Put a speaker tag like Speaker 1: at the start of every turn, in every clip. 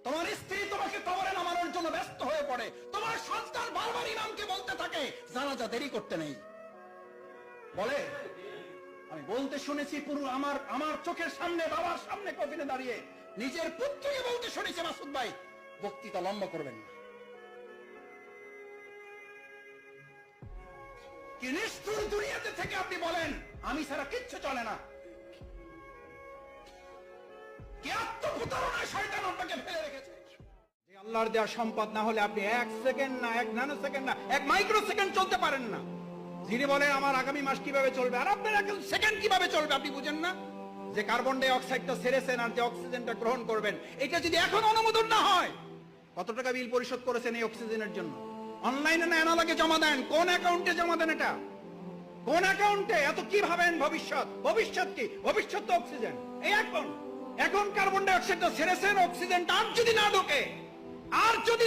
Speaker 1: তোমার স্ত্রী তোমাকে কবরে নামানোর জন্য ব্যস্ত হয়ে পড়ে, তোমার সন্তান বারবার ইমামকে বলতে থাকে জানাজা দেরি করতে নেই, বলে আমি বলতে শুনেছি পুরো আমার চোখের সামনে, বাবার সামনে কফিনে দাঁড়িয়ে নিজের পুত্রকে বলতে শুনেছি মাসুদ ভাই বক্তৃতা লম্বা করবেন না। কি নিষ্ঠুর দুনিয়াতে থেকে আপনি বলেন আমি ছাড়া কিচ্ছু চলে না। কি আত্মপ্রতারণায় শয়তান আপনাকে ফেলে রেখেছে।
Speaker 2: যে আল্লাহর দেওয়া সম্পদ না হলে আপনি 1 সেকেন্ড না, 1 ন্যানো সেকেন্ড না, 1 মাইক্রো সেকেন্ড চলতে পারেন না। যিনি বলেন আমার আগামী মাস কিভাবে চলবে, আর আপনার 1 সেকেন্ড কিভাবে চলবে আপনি বুঝেন না? যে কার্বন ডাই অক্সাইডটা ছেড়েছেন আর যে অক্সিজেনটা গ্রহণ করবেন, এটা যদি এখন অনুমোদন না হয়, কত টাকা বিল পরিশোধ করেছেন এই অক্সিজেনের জন্য? অনলাইনে না অ্যানালগে জমা দেন? কোন অ্যাকাউন্টে জমা দেন? এটা কোন অ্যাকাউন্টে? এত কি ভাবেন ভবিষ্যৎ? ভবিষ্যৎ কি? ভবিষ্যৎ তো অক্সিজেন। এই এখন কার্বন ডাই অক্সাইডটা ছেড়েছেন, অক্সিজেনটা আর যদি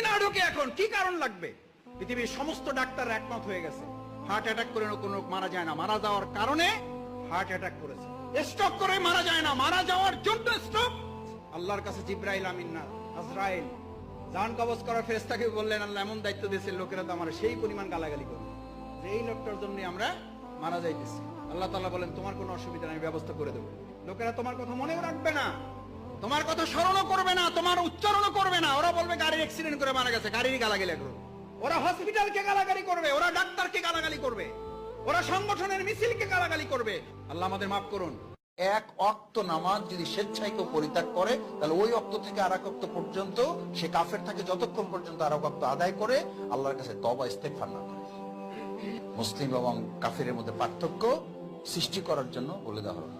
Speaker 2: না ঢোকে এখন কি কারণ লাগবে? পৃথিবীর সমস্ত ডাক্তার একমত হয়ে গেছে হার্ট অ্যাটাক করে কোনো মারা যায় না, মারা যাওয়ার কারণে হার্ট অ্যাটাক করেছে। স্ট্রোক করে মারা যায় না, মারা যাওয়ার জন্য স্ট্রোক। আল্লাহর কাছে জিব্রাইল আমিন না আজরাইল জান কবজ করার ফেরেশতাকে বললেন আল্লাহ এমন দায়িত্ব দিয়েছে, লোকেরা তো আমার সেই পরিমাণ গালাগালি করবে যে এই লোকটার জন্য আমরা মারা যাইতেছি। আল্লাহ তাআলা বলেন তোমার কোনো অসুবিধা নেই, ব্যবস্থা করে দেবো। লোকেরা তোমার কথা মনেও রাখবে না, তোমার কথা স্মরণও করবে না, তোমার উচ্চারণও করবে না। ওরা বলবে গাড়ির অ্যাক্সিডেন্ট করে মারা গেছে, গাড়ির গালাগালি করবে। ওরা হসপিটালকে গালাগালি করবে, ওরা ডাক্তারকে গালাগালি করবে, ওরা সংগঠনের মিছিলকে গালাগালি করবে। আল্লাহ আমাদের মাফ করুন।
Speaker 3: এক ওয়াক্ত নামাজ যদি স্বেচ্ছায় কেউ পরিত্যাগ করে, তাহলে ওই ওয়াক্ত থেকে আরেক ওয়াক্ত পর্যন্ত সে কাফের থাকে, যতক্ষণ পর্যন্ত আরেক ওয়াক্ত আদায় করে আল্লাহর কাছে তওবা ইস্তেগফার না করে। মুসলিম এবং কাফেরের মধ্যে পার্থক্য সৃষ্টি করার জন্য বলে দেওয়া হলো।